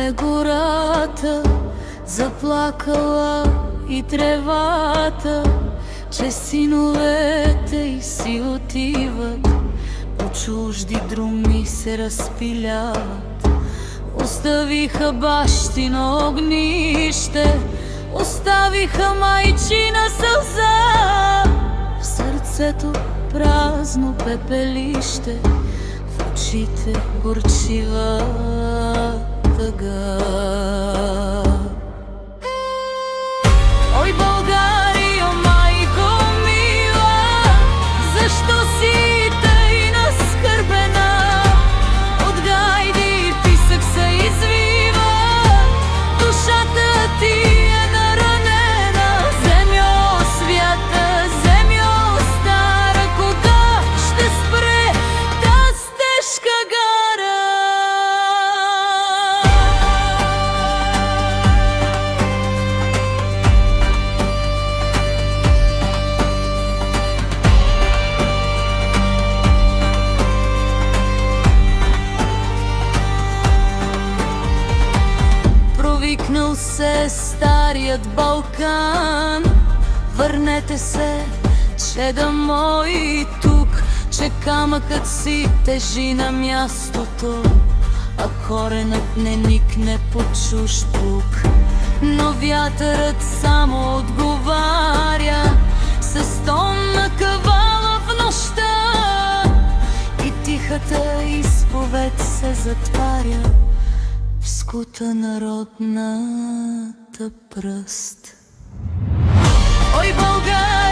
е гората, заплакала и тревата, че синовете й си отиват, по чужди друми се разпиляват. Оставиха бащино огнище, оставиха майчина сълза, в сърцето празно пепелище, в очите горчива тъга. Ой, Българио, майко мила, защо си тъй наскърбена? От гайди и писък се извива, душата ти е наранена. Земьо свята, земьо стара, кога ще спре таз тежка гара? Провикнал се старият Балкан, върнете се, чеда мои тук, че камъкът си тежи на мястото, а коренът не никне по чужд плуг. Но вятърът само отговаря с тон на кавала в нощта, и тихата изповед се затваря в скута народната пръст. Ой, България!